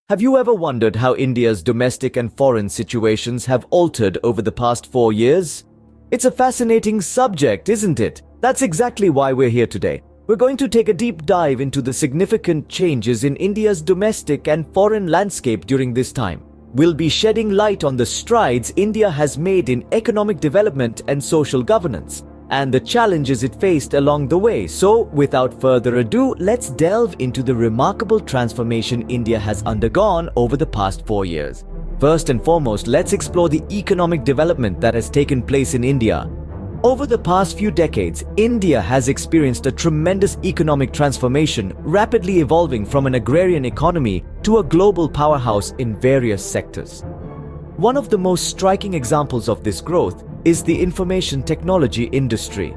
Have you ever wondered how India's domestic and foreign situations have altered over the past 4 years? It's a fascinating subject, isn't it? That's exactly why we're here today. We're going to take a deep dive into the significant changes in India's domestic and foreign landscape during this time. We'll be shedding light on the strides India has made in economic development and social governance, and the challenges it faced along the way. So, without further ado, let's delve into the remarkable transformation India has undergone over the past 4 years. First and foremost, let's explore the economic development that has taken place in India. Over the past few decades, India has experienced a tremendous economic transformation, rapidly evolving from an agrarian economy to a global powerhouse in various sectors. One of the most striking examples of this growth is the information technology industry.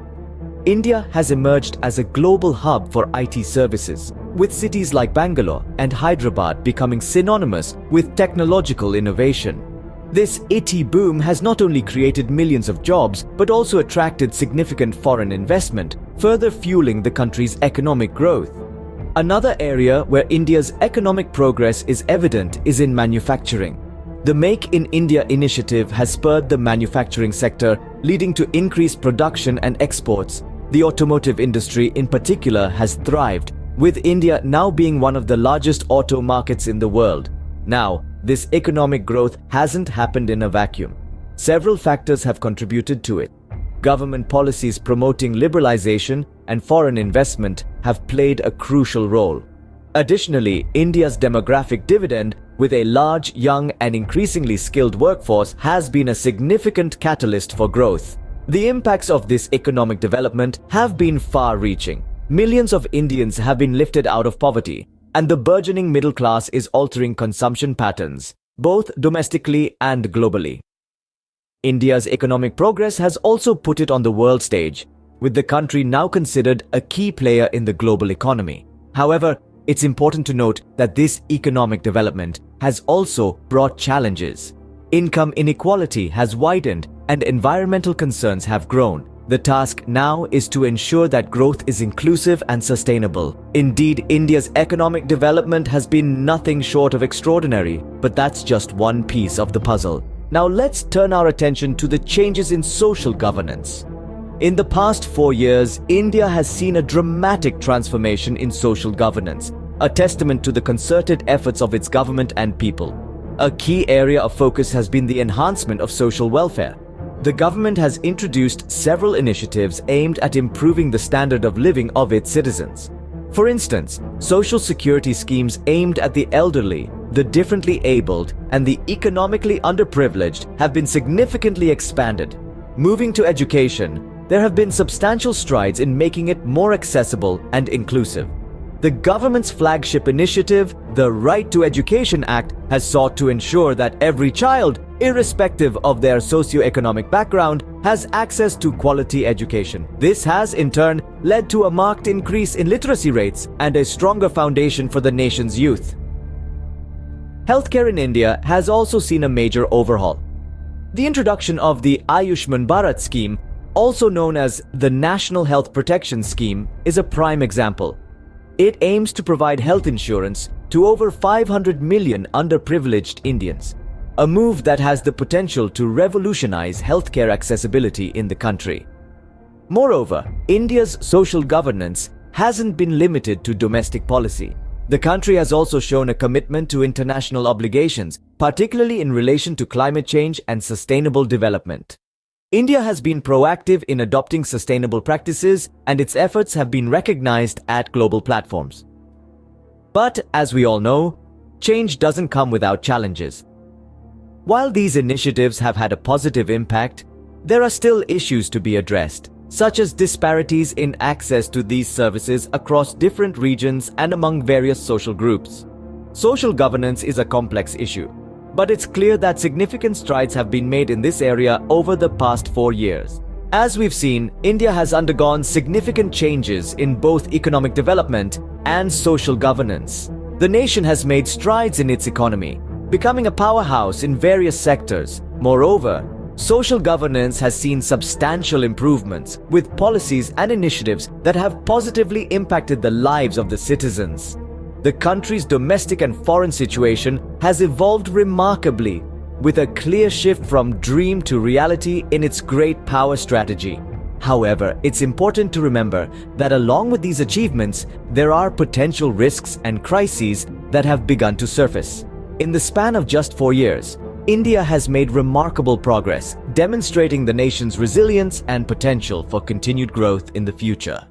India has emerged as a global hub for IT services, with cities like Bangalore and Hyderabad becoming synonymous with technological innovation. This IT boom has not only created millions of jobs, but also attracted significant foreign investment, further fueling the country's economic growth. Another area where India's economic progress is evident is in manufacturing. The Make in India initiative has spurred the manufacturing sector, leading to increased production and exports. The automotive industry in particular has thrived, with India now being one of the largest auto markets in the world. Now, this economic growth hasn't happened in a vacuum. Several factors have contributed to it. Government policies promoting liberalization and foreign investment have played a crucial role. Additionally, India's demographic dividend, with a large, young and increasingly skilled workforce, has been a significant catalyst for growth. The impacts of this economic development have been far-reaching. Millions of Indians have been lifted out of poverty, and the burgeoning middle class is altering consumption patterns, both domestically and globally. India's economic progress has also put it on the world stage, with the country now considered a key player in the global economy. However, it's important to note that this economic development has also brought challenges. Income inequality has widened and environmental concerns have grown. The task now is to ensure that growth is inclusive and sustainable. Indeed, India's economic development has been nothing short of extraordinary, but that's just one piece of the puzzle. Now let's turn our attention to the changes in social governance. In the past 4 years, India has seen a dramatic transformation in social governance, a testament to the concerted efforts of its government and people. A key area of focus has been the enhancement of social welfare. The government has introduced several initiatives aimed at improving the standard of living of its citizens. For instance, social security schemes aimed at the elderly, the differently abled, and the economically underprivileged have been significantly expanded. Moving to education, there have been substantial strides in making it more accessible and inclusive. The government's flagship initiative, the Right to Education Act, has sought to ensure that every child, irrespective of their socio-economic background, has access to quality education. This has, in turn, led to a marked increase in literacy rates and a stronger foundation for the nation's youth. Healthcare in India has also seen a major overhaul. The introduction of the Ayushman Bharat scheme, also known as the National Health Protection Scheme, is a prime example. It aims to provide health insurance to over 500 million underprivileged Indians, a move that has the potential to revolutionize healthcare accessibility in the country. Moreover, India's social governance hasn't been limited to domestic policy. The country has also shown a commitment to international obligations, particularly in relation to climate change and sustainable development. India has been proactive in adopting sustainable practices, and its efforts have been recognized at global platforms. But, as we all know, change doesn't come without challenges. While these initiatives have had a positive impact, there are still issues to be addressed, such as disparities in access to these services across different regions and among various social groups. Social governance is a complex issue, but it's clear that significant strides have been made in this area over the past 4 years. As we've seen, India has undergone significant changes in both economic development and social governance. The nation has made strides in its economy, becoming a powerhouse in various sectors. Moreover, social governance has seen substantial improvements, with policies and initiatives that have positively impacted the lives of the citizens. The country's domestic and foreign situation has evolved remarkably, with a clear shift from dream to reality in its great power strategy. However, it's important to remember that along with these achievements, there are potential risks and crises that have begun to surface. In the span of just 4 years, India has made remarkable progress, demonstrating the nation's resilience and potential for continued growth in the future.